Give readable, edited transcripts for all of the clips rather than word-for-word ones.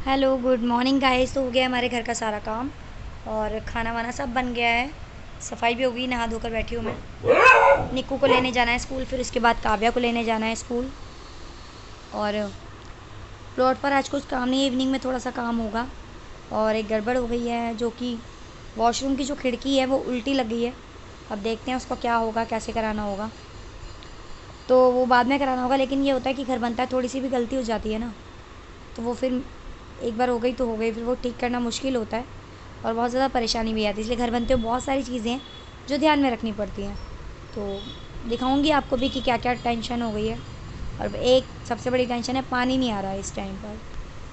Hello good morning guys. तो हो गया हमारे घर का सारा काम और खाना वाना सब बन गया है। सफाई भी हो गई, नहा धोकर बैठी हूँ मैं। निक्कू को लेने जाना है स्कूल, फिर उसके बाद काव्या को लेने जाना है स्कूल। और प्लॉट पर आज कुछ काम नहीं है, इवनिंग में थोड़ा सा काम होगा। और एक गड़बड़ हो गई है जो कि वॉशरूम की जो खिड़की है वो उल्टी लग गई है। अब देखते हैं उसको क्या होगा, कैसे कराना होगा। तो वो बाद में कराना होगा, लेकिन ये होता है कि घर बनता है, थोड़ी सी भी गलती हो जाती है ना तो वो फिर एक बार हो गई तो हो गई, फिर वो ठीक करना मुश्किल होता है और बहुत ज़्यादा परेशानी भी आती है। इसलिए घर बनते हो बहुत सारी चीज़ें हैं जो ध्यान में रखनी पड़ती हैं। तो दिखाऊंगी आपको भी कि क्या क्या टेंशन हो गई है। और एक सबसे बड़ी टेंशन है, पानी नहीं आ रहा है इस टाइम पर।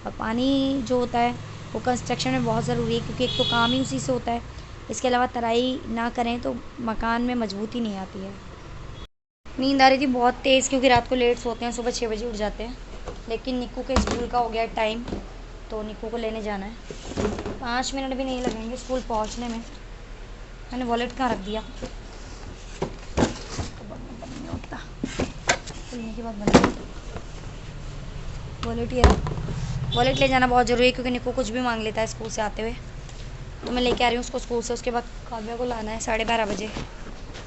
और पानी जो होता है वो कंस्ट्रक्शन में बहुत ज़रूरी है, क्योंकि एक तो काम ही उसी से होता है। इसके अलावा तराई ना करें तो मकान में मजबूती नहीं आती है। नींद आ रही थी बहुत तेज़, क्योंकि रात को लेट सोते हैं, सुबह 6 बजे उठ जाते हैं। लेकिन निक्कू के स्कूल का हो गया टाइम, तो निक्कू को लेने जाना है। 5 मिनट भी नहीं लगेंगे स्कूल पहुंचने में। मैंने वॉलेट कहाँ रख दिया, नहीं होता खुलने के बाद बंद। वॉलेट ये रहा। वॉलेट ले जाना बहुत ज़रूरी है, क्योंकि निक्कू कुछ भी मांग लेता है स्कूल से आते हुए। तो मैं लेके आ रही हूँ उसको स्कूल से। उसके बाद काव्या को लाना है 12:30 बजे।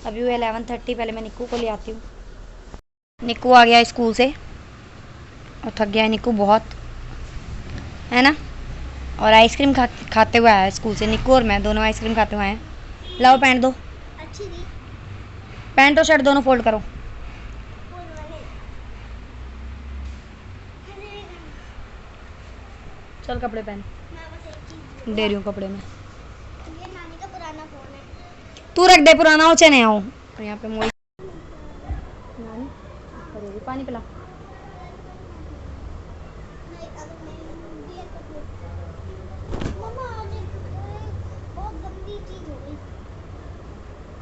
अभी वो 11:30, पहले मैं निक्कू को ले आती हूँ। निक्कू आ गया स्कूल से और थक गया है निक्कू बहुत, है ना। और आइसक्रीम खाते हुए आया है स्कूल से। निक्कू और मैं दोनों आइसक्रीम खाते हुए आए हैं। लाओ पैंट दो। अच्छी थी। पैंट और शर्ट दोनों फोल्ड करो। चल कपड़े पहन। दे रही हूँ कपड़े में। ये नानी का पुराना फोन है, तू रख दे, पुराना हो चाहे नया हो। और यहाँ पे मोई नानी पानी पिला।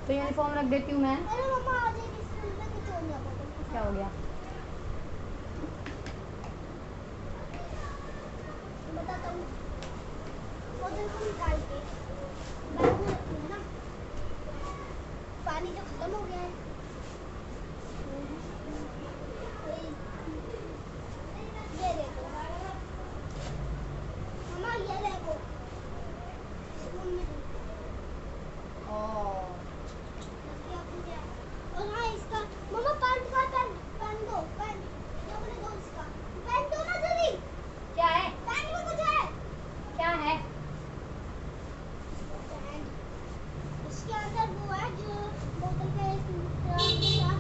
तो यूनिफॉर्म रख देती हूँ मैं। अरे मम्मा आज स्कूल में कुछ हो गया। क्या हो गया बताता हूँ। बोतल को निकाल के बैग में रखी है ना, पानी तो खत्म हो गया है। ये देखो मम्मा, ये देखो स्कूल में और हाँ इसका मम्मा पैंट का पैंट दो, पैंट ये मुझे दो, इसका पैंट दो ना जल्दी। क्या है पैंट में कुछ है, क्या है पैंट? इसके अंदर वो है जो बोतल का एक टुकड़ा।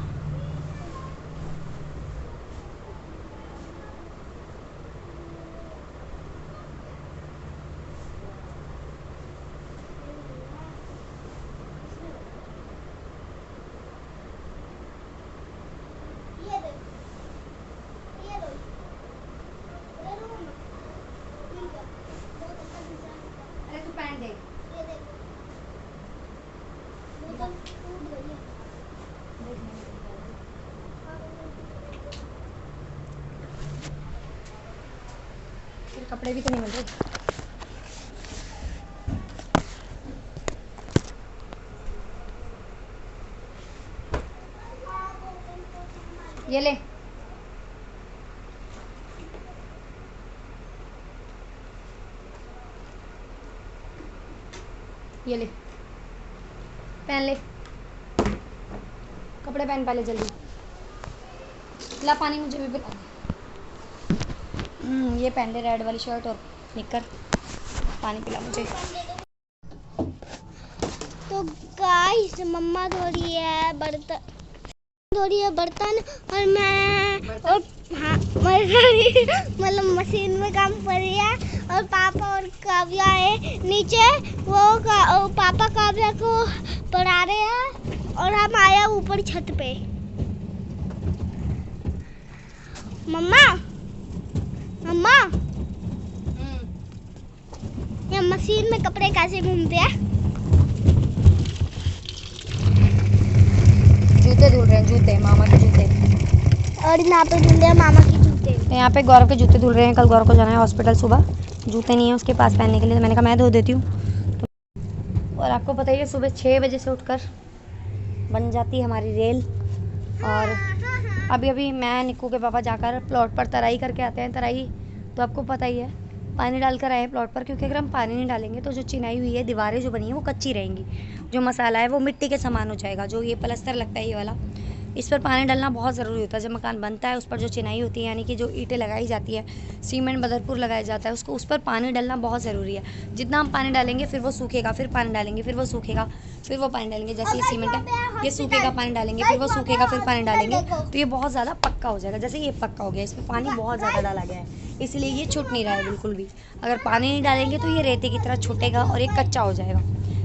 ये दो, ये दो, ये दो मम्मा, ठीक है बोतल का दूसरा टुकड़ा। अरे तू पैंट दे। ये देखो बोतल टूट गई है। फिर कपड़े भी तो नहीं मिल रहे। ये ले, ये ले, पहन ले कपड़े, पहन पहले जल्दी। ला पानी मुझे भी पिला। ये पहन ले रेड वाली शर्ट और निकर। पानी पिला मुझे। तो गाइस मम्मा धो रही है बर्तन, और मैं और हाँ मतलब मशीन में काम कर रही है। और पापा और काव्या है नीचे, पापा काव्या को पढ़ा रहे हैं और हम आया ऊपर छत पे। मम्मा मम्मा ये मशीन में कपड़े कैसे घूमते हैं? जूते धुल रहे हैं, जूते मामा के जूते। और यहाँ पे धुल रहे हैं मामा के जूते। तो यहाँ पे गौरव के जूते धुल रहे हैं। कल गौरव को जाना है हॉस्पिटल सुबह, जूते नहीं है उसके पास पहनने के लिए, तो मैंने कहा मैं धो देती हूँ। और आपको पता ही है सुबह 6 बजे से उठकर बन जाती है हमारी रेल। और अभी मैं निक्कू के पापा जाकर प्लॉट पर तराई करके आते हैं। तराई तो आपको पता ही है पानी डालकर आए प्लॉट पर, क्योंकि अगर हम पानी नहीं डालेंगे तो जो चिनाई हुई है, दीवारें जो बनी है वो कच्ची रहेंगी, जो मसाला है वो मिट्टी के समान हो जाएगा। जो ये प्लस्तर लगता है ये वाला, इस पर पानी डालना बहुत ज़रूरी होता है। जब मकान बनता है उस पर जो चिनाई होती है, यानी कि जो ईंटें लगाई जाती है, सीमेंट बदरपुर लगाया जाता है, उसको उस पर पानी डालना बहुत ज़रूरी है। जितना हम पानी डालेंगे फिर वो सूखेगा, फिर पानी डालेंगे फिर वो सूखेगा, फिर वो पानी डालेंगे। जैसे ये सीमेंट है, ये सूखेगा, पानी डालेंगे, फिर वो सूखेगा, फिर पानी डालेंगे, तो ये बहुत ज़्यादा पक्का हो जाएगा। जैसे ये पक्का हो गया, इसमें पानी बहुत ज़्यादा डाला गया है, इसलिए ये छूट नहीं रहा है बिल्कुल भी। अगर पानी नहीं डालेंगे तो ये रेते की तरह छूटेगा और ये कच्चा हो जाएगा।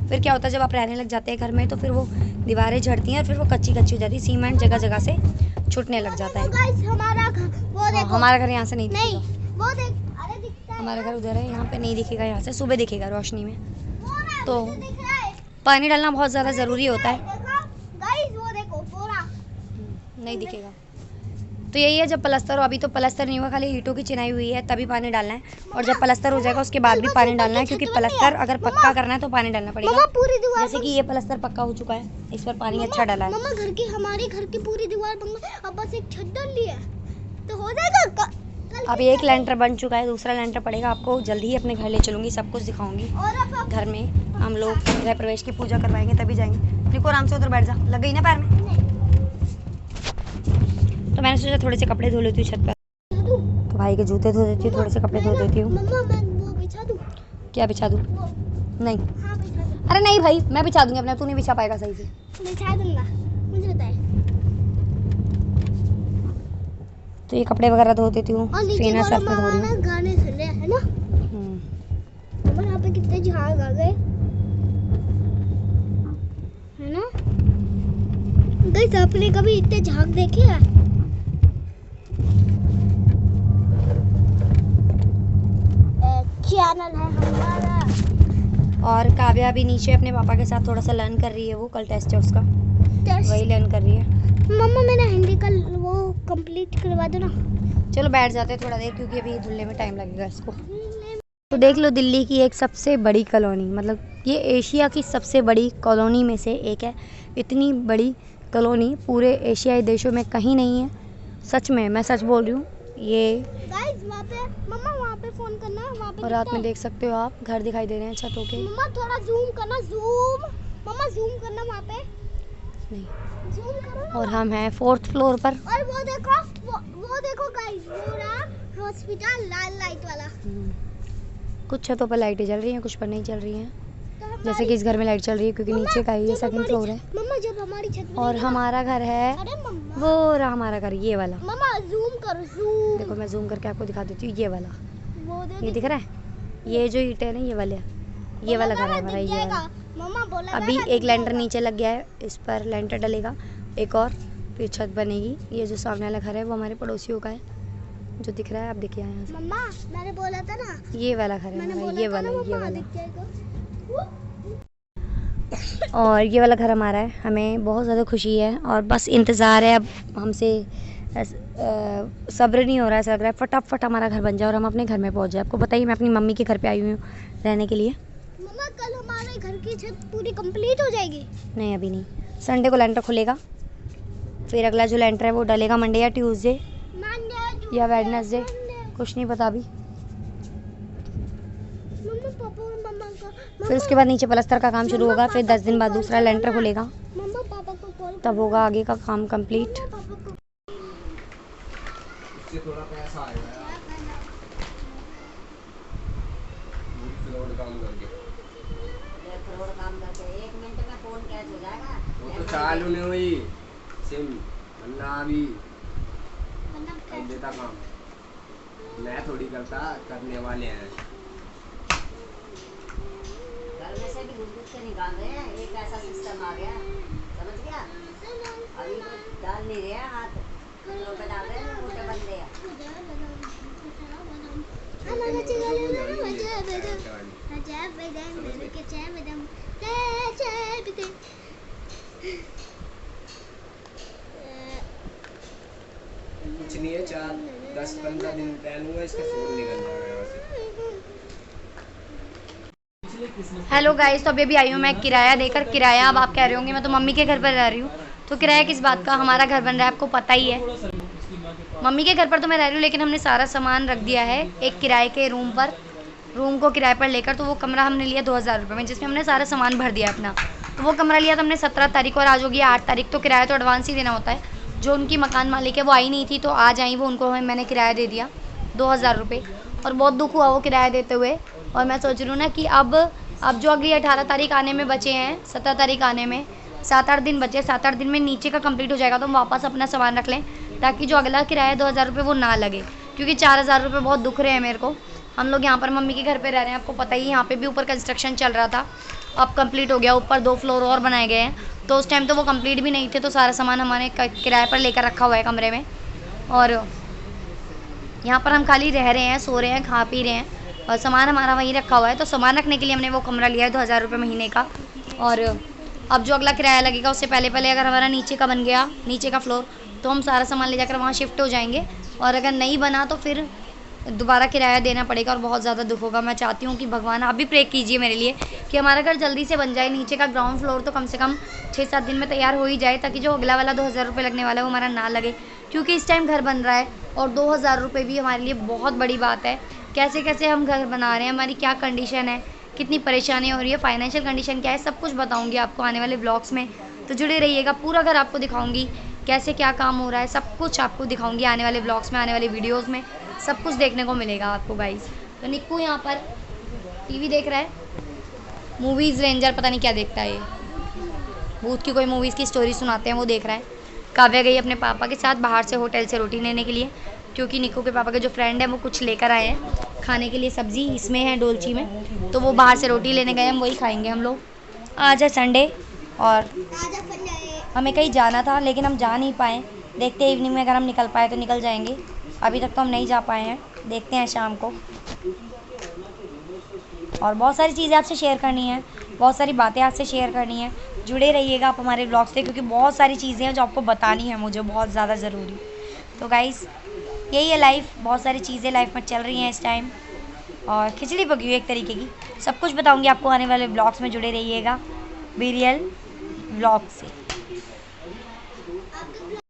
फिर क्या होता है, जब आप रहने लग जाते हैं घर में, तो फिर वो दीवारें झड़ती हैं और फिर वो कच्ची कच्ची हो जाती है, सीमेंट जगह जगह से छूटने लग जाता है। हमारा घर यहाँ से नहीं दिखेगा, हमारा घर उधर है, यहाँ पे नहीं दिखेगा, यहाँ से सुबह दिखेगा रोशनी में। तो पानी डालना बहुत ज़्यादा ज़रूरी होता है, नहीं दिखेगा। तो यही है, जब प्लस्तर हो, अभी तो प्लस्तर नहीं हुआ, खाली ईंटों की चिनाई हुई है, तभी पानी डालना है। और जब प्लस्तर हो जाएगा उसके बाद भी पानी डालना है, क्योंकि प्लस्तर अगर पक्का करना है तो पानी डालना पड़ेगा। जैसे कि ये प्लस्तर पक्का हो चुका है, इस पर पानी अच्छा डाला है। हमारे घर की पूरी दीवार अब बस एक छत डाल ली है तो हो जाएगा। अब एक लेंटर बन चुका है, दूसरा लेंटर पड़ेगा। आपको जल्दी ही अपने घर ले चलूंगी, सब कुछ दिखाऊंगी। घर में हम लोग गृह प्रवेश की पूजा करवाएंगे, तभी जाएंगे। निको आराम से उधर बैठ जा, लग गई ना पैर में? तो मैंने सोचा थोड़े से कपड़े धो लेती हूँ छत पर, तो भाई के जूते धो देती हूँ, थोड़े से कपड़े धो देती हूँ। क्या बिछा दूँ? नहीं, अरे नहीं भाई, मैं बिछा दूंगी अपना, तू नहीं बिछा पाएगा सही से। बिछा दूंगा, मुझे बताए। तो ये कपड़े वगैरह धो देती हूँ, फेना सर्फ में धो रही हूँ। गाने सुन रहे हैं ना, यहाँ पे कितने झाग आ गए है ना गाइस। आपने कभी इतने झाग देखे हैं? चैनल है हमारा। और काव्या भी नीचे अपने पापा के साथ थोड़ा सा लर्न कर रही है, वो कल टेस्ट है उसका, वही लर्न कर रही है। मम्मा मैंने हिंदी का वो कंप्लीट करवा दो ना। चलो बैठ जाते हैं थोड़ा देर, क्योंकि अभी धुलने में टाइम लगेगा इसको। तो देख लो, दिल्ली की एक सबसे बड़ी कॉलोनी, मतलब ये एशिया की सबसे बड़ी कॉलोनी में से एक है। इतनी बड़ी कॉलोनी पूरे एशियाई देशों में कहीं नहीं है, सच में, मैं सच बोल रही हूँ। ये गाइस वहाँ पे मम्मा, वहाँ पे फोन करना, वहाँ पे और रात में देख सकते हो आप, घर दिखाई दे रहे हैं छतों के। मम्मा थोड़ा जूम करना, जूम मम्मा, जूम करना वहाँ पे, नहीं जूम करो। और हम हैं 4th फ्लोर पर। और वो देखो गाइस, वो रहा हॉस्पिटल लाल लाइट वाला। कुछ छतों पर लाइटें जल रही हैं, कुछ पर नहीं चल रही हैं। तो जैसे कि इस घर में लाइट चल रही है, क्योंकि नीचे का ये 2nd फ्लोर है। मम्मा जब हमारी छत में, और हमारा घर है, अरे मम्मा, वो रहा हमारा घर, ये वाला। मम्मा जूम करो, जूम। देखो मैं जूम करके आपको दिखा देती हूँ, ये वाला, वो ये दिख रहा है, ये जो ईंटें हैं ना, ये वाला घर है हमारा, ये वाला। मम्मा बोला अभी एक लेंटर नीचे लग गया है, इस पर लेंटर डलेगा एक और, फिर छत बनेगी। ये जो सामने वाला घर है वो हमारे पड़ोसियों का है, जो दिख रहा है, आप देखिए यहाँ से। मम्मा मैंने बोला था ना, ये वाला घर है हमारा, ये वाला। और ये वाला घर हमारा है। हमें बहुत ज़्यादा खुशी है और बस इंतज़ार है, अब हमसे सब्र नहीं हो रहा है। ऐसा लग रहा है फटाफट हमारा घर बन जाए और हम अपने घर में पहुंच जाए। आपको बताइए, मैं अपनी मम्मी के घर पे आई हुई हूँ रहने के लिए। मम्मा कल हमारे घर की छत पूरी कंप्लीट हो जाएगी? नहीं अभी नहीं, संडे को लेंटर खुलेगा, फिर अगला जो लेंटर है वो डलेगा मंडे या ट्यूसडे या वेडनेसडे, कुछ नहीं पता अभी। फिर उसके बाद नीचे प्लस्तर का काम शुरू होगा, फिर 10 दिन बाद दूसरा लेंटर खुलेगा, तब होगा आगे का काम कंप्लीट। थोड़ा पैसा आएगा एक मिनट में फोन कैच हो जाएगा। वो तो चालू नहीं हुई सिम, वरना अभी कर देता काम। मैं थोड़ी करता, करने वाले हैं। घर में से भी घुस के निकाल रहे हैं, एक ऐसा सिस्टम आ गया, समझ गया? अभी तो डाल नहीं रहे हैं हाथ, पे डाल रहे हैं, मोटे बंदे हैं। कुछ नहीं है, 4-10-15 दिन पहनूंगा, इसका फोन निकल जाएगा यहाँ से। हेलो गाइस, तो अभी आई हूँ मैं किराया देकर। किराया, अब आप कह रहे होंगे मैं तो मम्मी के घर पर रह रही हूँ, तो किराया किस बात का? हमारा घर बन रहा है, आपको पता ही है। मम्मी के घर पर तो मैं रह रही हूँ, लेकिन हमने सारा सामान रख दिया है एक किराए के रूम पर, रूम को किराए पर लेकर। तो वो कमरा हमने लिया 2000 रुपये में, जिसमें हमने सारा सामान भर दिया अपना। तो वो कमरा लिया था हमने 17 तारीख को और आज होगी 8 तारीख। तो किराया तो एडवांस ही देना होता है। जो उनकी मकान मालिक है वो आई नहीं थी, तो आज आई वो, उनको मैंने किराया दे दिया 2000 रुपये। और बहुत दुख हुआ वो किराया देते हुए। और मैं सोच रही हूँ ना कि अब जो अगली 18 तारीख आने में बचे हैं, 17 तारीख आने में 7-8 दिन बचे, 7-8 दिन में नीचे का कंप्लीट हो जाएगा तो हम वापस अपना सामान रख लें, ताकि जो अगला किराया 2000 रुपये वो ना लगे। क्योंकि 4000 रुपये बहुत दुख रहे हैं मेरे को। हम लोग यहाँ पर मम्मी के घर पे रह रहे हैं, आपको पता ही, यहाँ पे भी ऊपर कंस्ट्रक्शन चल रहा था, अब कंप्लीट हो गया। ऊपर 2 फ्लोर और बनाए गए हैं, तो उस टाइम तो वो कंप्लीट भी नहीं थे। तो सारा सामान हमारे किराए पर लेकर रखा हुआ है कमरे में। और यहाँ पर हम खाली रह रहे हैं, सो रहे हैं, खा पी रहे हैं, और सामान हमारा वहीं रखा हुआ है। तो सामान रखने के लिए हमने वो कमरा लिया है 2000 रुपये महीने का। और अब जो अगला किराया लगेगा उससे पहले अगर हमारा नीचे का बन गया, नीचे का फ्लोर, तो हम सारा सामान ले जाकर वहाँ शिफ्ट हो जाएंगे। और अगर नहीं बना तो फिर दोबारा किराया देना पड़ेगा और बहुत ज़्यादा दुख होगा। मैं चाहती हूँ कि भगवान आप भी प्रे कीजिए मेरे लिए कि हमारा घर जल्दी से बन जाए। नीचे का ग्राउंड फ्लोर तो कम से कम 6-7 दिन में तैयार हो ही जाए, ताकि जो अगला वाला 2000 रुपये लगने वाला है वो हमारा ना लगे। क्योंकि इस टाइम घर बन रहा है और 2000 रुपये भी हमारे लिए बहुत बड़ी बात है। कैसे कैसे हम घर बना रहे हैं, हमारी क्या कंडीशन है, कितनी परेशानी हो रही है, फाइनेंशियल कंडीशन क्या है, सब कुछ बताऊँगी आपको आने वाले ब्लॉग्स में। तो जुड़े रहिएगा, पूरा घर आपको दिखाऊँगी कैसे क्या काम हो रहा है, सब कुछ आपको दिखाऊँगी आने वाले ब्लॉग्स में, आने वाले वीडियोज़ में सब कुछ देखने को मिलेगा आपको गाइस। तो निक्कू यहाँ पर टीवी देख रहा है, मूवीज़ रेंजर पता नहीं क्या देखता है ये, भूत की कोई मूवीज़ की स्टोरी सुनाते हैं वो देख रहा है। काव्या गई अपने पापा के साथ बाहर से होटल से रोटी लेने के लिए, क्योंकि निक्कू के पापा के जो फ्रेंड है वो कुछ लेकर आए हैं खाने के लिए, सब्ज़ी इसमें है डोलची में, तो वो बाहर से रोटी लेने गए, हम वही खाएँगे हम लोग। आज है संडे और हमें कहीं जाना था लेकिन हम जा नहीं पाए। देखते हैं इवनिंग में अगर हम निकल पाए तो निकल जाएंगे, अभी तक तो हम नहीं जा पाए हैं, देखते हैं शाम को। और बहुत सारी चीज़ें आपसे शेयर करनी है, बहुत सारी बातें आपसे शेयर करनी है। जुड़े रहिएगा आप हमारे ब्लॉग से, क्योंकि बहुत सारी चीज़ें हैं जो आपको बतानी है मुझे, बहुत ज़्यादा ज़रूरी। तो गाइस यही है लाइफ, बहुत सारी चीज़ें लाइफ में चल रही हैं इस टाइम, और खिचड़ी पकी हुई एक तरीके की। सब कुछ बताऊँगी आपको आने वाले ब्लॉग्स में, जुड़े रहिएगा बी रियल ब्लॉग से।